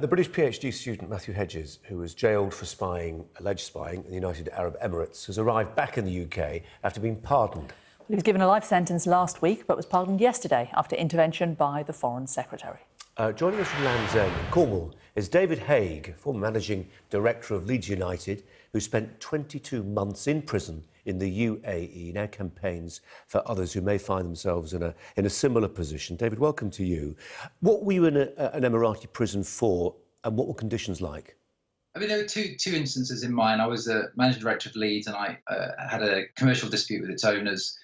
The British PhD student Matthew Hedges, who was jailed for spying, alleged spying, in the United Arab Emirates, has arrived back in the UK after being pardoned. He was given a life sentence last week, but was pardoned yesterday after intervention by the Foreign Secretary. Joining us from Land's End in Cornwall is David Haigh, former managing director of Leeds United, who spent 22 months in prison in the UAE, now campaigns for others who may find themselves in a similar position. David, welcome to you. What were you in an Emirati prison for, and what were conditions like? I mean, there were two instances in mind. I was a managing director of Leeds, and I had a commercial dispute with its owners.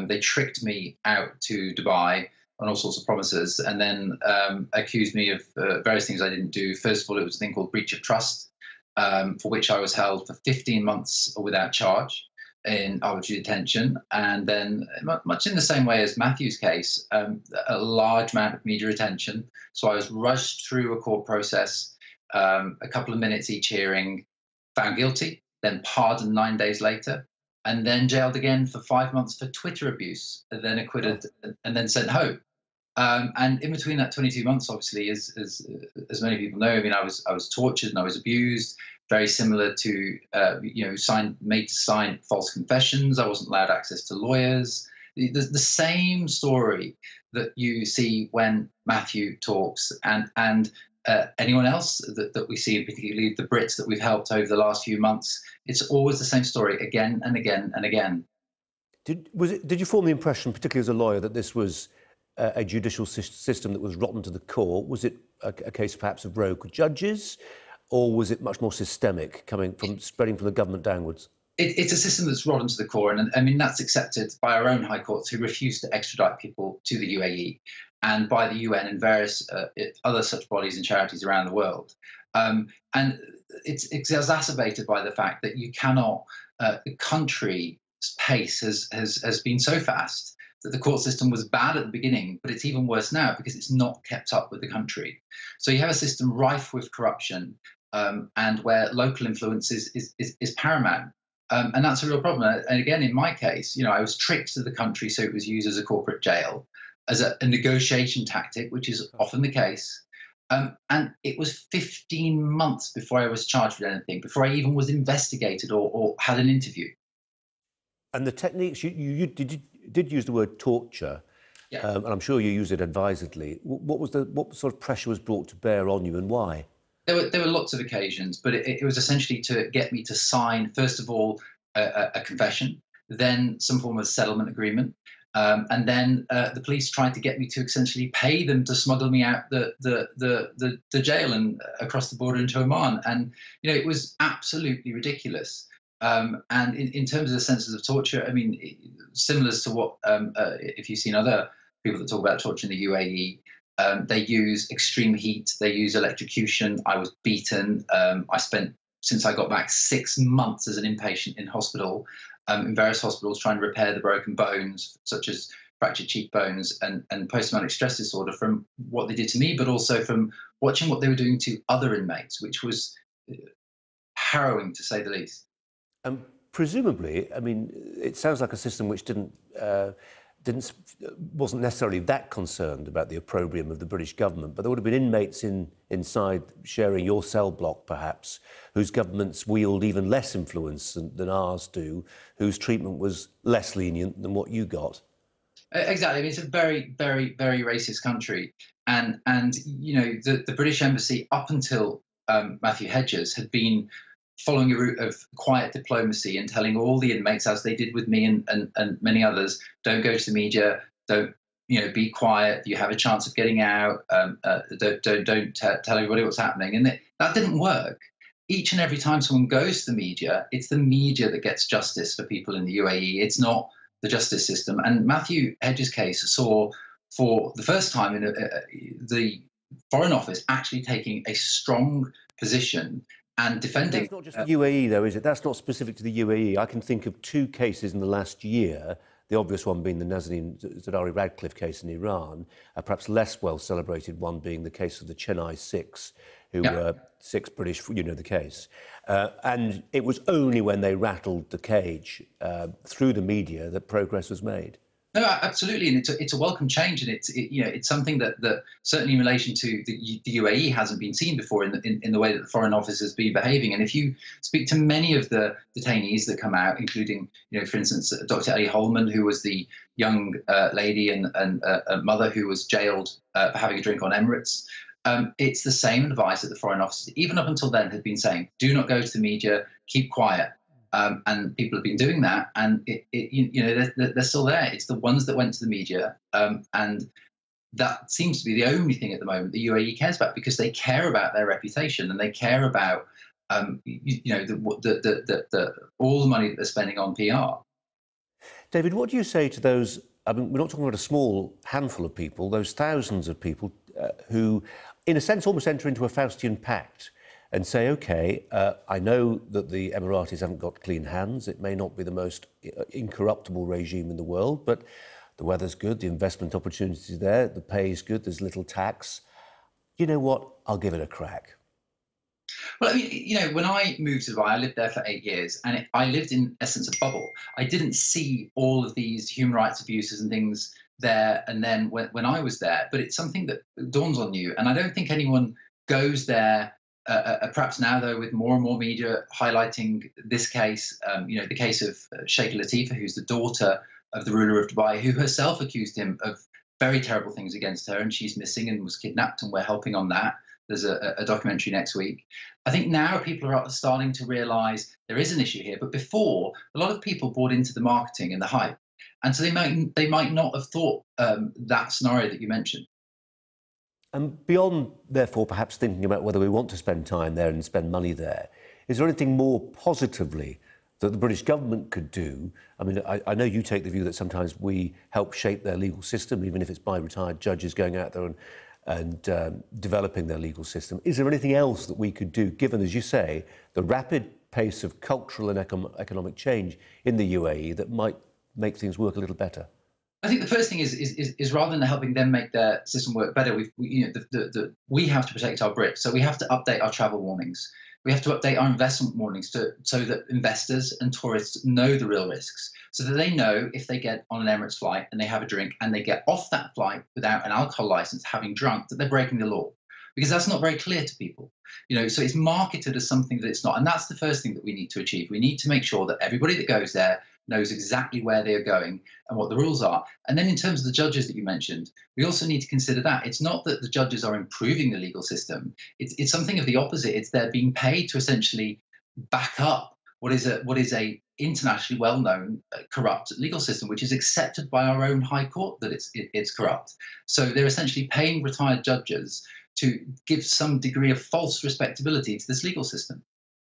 They tricked me out to Dubai on all sorts of promises, and then accused me of various things I didn't do. First of all, it was a thing called breach of trust, for which I was held for 15 months without charge in arbitrary detention. And then, much in the same way as Matthew's case, a large amount of media attention. So I was rushed through a court process, a couple of minutes each hearing, found guilty, then pardoned 9 days later, and then jailed again for 5 months for Twitter abuse, and then acquitted, and then sent home. And in between that 22 months, obviously, as many people know, I mean, I was tortured and I was abused, very similar to, made to sign false confessions. I wasn't allowed access to lawyers. The same story that you see when Matthew talks, and anyone else that we see, particularly the Brits that we've helped over the last few months, it's always the same story again and again and again. Did you form the impression, particularly as a lawyer, that this was a judicial system that was rotten to the core? Was it a case perhaps of rogue judges, or was it much more systemic, spreading from the government downwards? It's a system that's rotten to the core, and I mean that's accepted by our own high courts, who refuse to extradite people to the UAE, and by the UN and various other such bodies and charities around the world. And it's exacerbated by the fact that you cannot. The country's pace has been so fast that the court system was bad at the beginning, but it's even worse now because it's not kept up with the country. So you have a system rife with corruption, and where local influence is paramount. And that's a real problem. And again, in my case, I was tricked to the country, so it was used as a corporate jail, as a negotiation tactic, which is often the case. And it was 15 months before I was charged with anything, before I even was investigated or had an interview. And the techniques, you did use the word torture, Yeah. And I'm sure you used it advisedly. What sort of pressure was brought to bear on you, and why? There were lots of occasions, but it was essentially to get me to sign, first of all, a confession, then some form of settlement agreement, and then the police tried to get me to essentially pay them to smuggle me out the jail and across the border into Oman. And it was absolutely ridiculous. And in terms of the senses of torture, I mean, similar to what if you've seen other people that talk about torture in the UAE. They use extreme heat, they use electrocution. I was beaten. I spent, since I got back, 6 months as an inpatient in hospital, in various hospitals, trying to repair the broken bones, such as fractured cheekbones and post-traumatic stress disorder, from what they did to me, but also from watching what they were doing to other inmates, which was harrowing, to say the least. Presumably, I mean, it sounds like a system which wasn't necessarily that concerned about the opprobrium of the British government, but there would have been inmates inside sharing your cell block, perhaps, whose governments wield even less influence than ours do, whose treatment was less lenient than what you got. Exactly. I mean, it's a very, very, very racist country, and the British Embassy, up until Matthew Hedges, had been following a route of quiet diplomacy and telling all the inmates, as they did with me and many others, don't go to the media, don't be quiet, you have a chance of getting out, don't tell everybody what's happening. And that didn't work. Each and every time someone goes to the media, it's the media that gets justice for people in the UAE. It's not the justice system. And Matthew Hedges' case saw, for the first time, the Foreign Office actually taking a strong position and defending. That's not just the UAE, though, is it? That's not specific to the UAE. I can think of 2 cases in the last year, the obvious one being the Nazanin Zaghari Radcliffe case in Iran, a perhaps less well-celebrated one being the case of the Chennai Six, who were 6 British, you know the case. And it was only when they rattled the cage through the media that progress was made. No, absolutely, and it's a welcome change, and it's something that certainly in relation to the UAE hasn't been seen before in the way that the Foreign Office has been behaving. And if you speak to many of the detainees that come out, including for instance Dr. Ellie Holman, who was the young lady and a mother who was jailed for having a drink on Emirates. It's the same advice that the Foreign Office, even up until then, had been saying: do not go to the media, keep quiet. And people have been doing that, and they're still there. It's the ones that went to the media, and that seems to be the only thing at the moment the UAE cares about, because they care about their reputation and they care about all the money that they're spending on PR. David, what do you say to those? I mean, we're not talking about a small handful of people, those thousands of people who, in a sense, almost enter into a Faustian Pact and say, OK, I know that the Emiratis haven't got clean hands. It may not be the most incorruptible regime in the world, but the weather's good, the investment opportunities are there, the pay is good, there's little tax. You know what? I'll give it a crack. Well, I mean, when I moved to Dubai, I lived there for 8 years, and I lived in essence a bubble. I didn't see all of these human rights abuses and things there, and then when I was there. But it's something that dawns on you, and I don't think anyone goes there. Perhaps now, though, with more and more media highlighting this case, the case of Sheikh Latifah, who's the daughter of the ruler of Dubai, who herself accused him of very terrible things against her, and she's missing and was kidnapped, and we're helping on that. There's a documentary next week. I think now people are starting to realise there is an issue here, but before, a lot of people bought into the marketing and the hype, and so they might not have thought that scenario that you mentioned. And beyond, therefore, perhaps thinking about whether we want to spend time there and spend money there, is there anything more positively that the British government could do? I mean, I know you take the view that sometimes we help shape their legal system, even if it's by retired judges going out there and developing their legal system. Is there anything else that we could do, given, as you say, the rapid pace of cultural and economic change in the UAE, that might make things work a little better? I think the first thing is rather than helping them make their system work better, we have to protect our Brits. So we have to update our travel warnings. We have to update our investment warnings so that investors and tourists know the real risks, so that they know if they get on an Emirates flight and they have a drink and they get off that flight without an alcohol license, having drunk, that they're breaking the law. Because that's not very clear to people. So it's marketed as something that it's not. And that's the first thing that we need to achieve. We need to make sure that everybody that goes there knows exactly where they are going and what the rules are. And then in terms of the judges that you mentioned, we also need to consider that. It's not that the judges are improving the legal system. It's something of the opposite. It's they're being paid to essentially back up what is a internationally well-known corrupt legal system, which is accepted by our own High Court that it's corrupt. So they're essentially paying retired judges to give some degree of false respectability to this legal system.